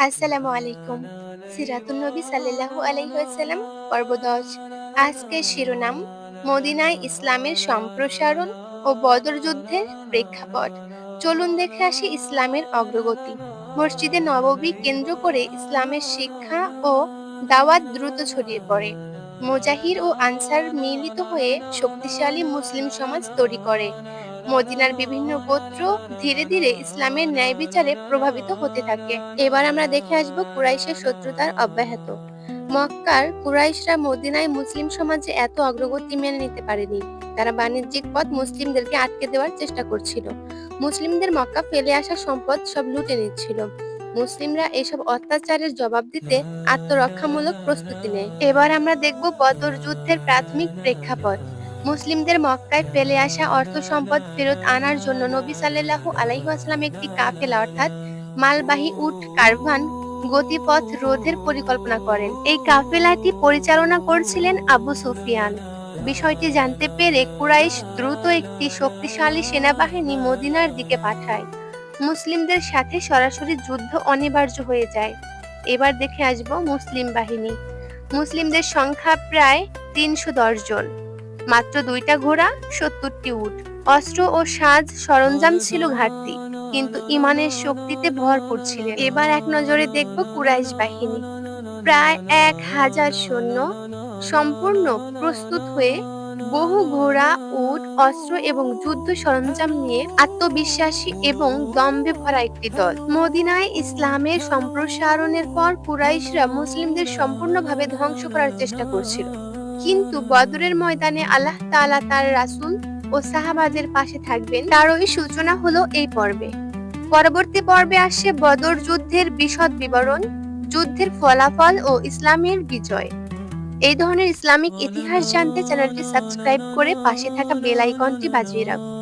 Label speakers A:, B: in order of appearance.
A: আসসালামু আলাইকুম। সিরাতুন নবী সাল্লাল্লাহু আলাইহি ওয়াসাল্লাম পর্ব ১০। আজকের শিরোনাম মদিনায় ইসলামের সম্প্রসারণ ও বদর যুদ্ধের প্রেক্ষাপট। চলুন দেখে আসি ইসলামের অগ্রগতি। মসজিদে নববী কেন্দ্র করে ইসলামের শিক্ষা ও দাওয়াত দ্রুত ছড়িয়ে পড়ে। মুজাহির ও আনসার মিলিত হয়ে শক্তিশালী মুসলিম সমাজ তৈরি করে। মদিনার বিভিন্ন গোত্র ধীরে ধীরে ইসলামের ন্যায় বিচারে প্রভাবিত হতে থাকে। এবার আমরা দেখে আসব কুরাইশের শত্রুতার অব্যাহত। মক্কার কুরাইশরা মদিনায় মুসলিম সমাজে এত অগ্রগতি মেনে নিতে পারেনি। তারা বাণিজ্যিক পথ মুসলিমদেরকে আটকে দেওয়ার চেষ্টা করছিল। মুসলিমদের মক্কা ফেলে আসা সম্পদ সব লুটে নিচ্ছিল। মুসলিমরা এসব অত্যাচারের জবাব দিতে আত্মরক্ষামূলক প্রস্তুতি নেয়। এবার আমরা দেখব বদর যুদ্ধের প্রাথমিক প্রেক্ষাপট। মুসলিমদের মক্কায় ফেলে আসা অর্থ সম্পদ ফেরত আনার জন্য নবী সাল্লাল্লাহু আলাইহি ওয়াসাল্লাম একটি কাফেলা অর্থাৎ মালবাহী উট কারভান গতিপথ রোধের পরিকল্পনা করেন। এই কাফেলাটি পরিচালনা করছিলেন আবু সুফিয়ান। বিষয়টি জানতে পেরে কুরাইশ দ্রুত একটি শক্তিশালী সেনাবাহিনী মদিনার দিকে পাঠায়। মুসলিমদের সাথে সরাসরি যুদ্ধ অনিবার্য হয়ে যায়। এবার দেখে আসব মুসলিম বাহিনী। মুসলিমদের সংখ্যা প্রায় ৩১০ জন। মাত্র ২টা ঘোড়া, ৭০টি উট। অস্ত্র ও সাজ সরঞ্জাম ছিল ঘাটতি, কিন্তু ইমানের শক্তিতে ভরপুর ছিলেন। এবার এক নজরে দেখব কুরাইশ বাহিনী। প্রায় ১,০০০ সৈন্য সম্পূর্ণ প্রস্তুত হয়ে বহু ঘোড়া, উট, অস্ত্র এবং যুদ্ধ সরঞ্জাম নিয়ে আত্মবিশ্বাসী এবং দম্ভে ভরা একটি দল। মদিনায় ইসলামের সম্প্রসারণের পর কুরাইশরা মুসলিমদের সম্পূর্ণভাবে ধ্বংস করার চেষ্টা করছিল। কিন্তু বদরের ময়দানে আল্লাহ তাআলা তার রাসূল ও সাহাবাদের পাশে থাকবেন, তারই সূচনা হলো এই পর্বে। পরবর্তী পর্বে আসছে বদর যুদ্ধের বিশদ বিবরণ, যুদ্ধের ফলাফল ও ইসলামের বিজয়। এই ধরনের ইসলামিক ইতিহাস জানতে চ্যানেলটি সাবস্ক্রাইব করে পাশে থাকা বেল আইকনটি বাজিয়ে রাখুন।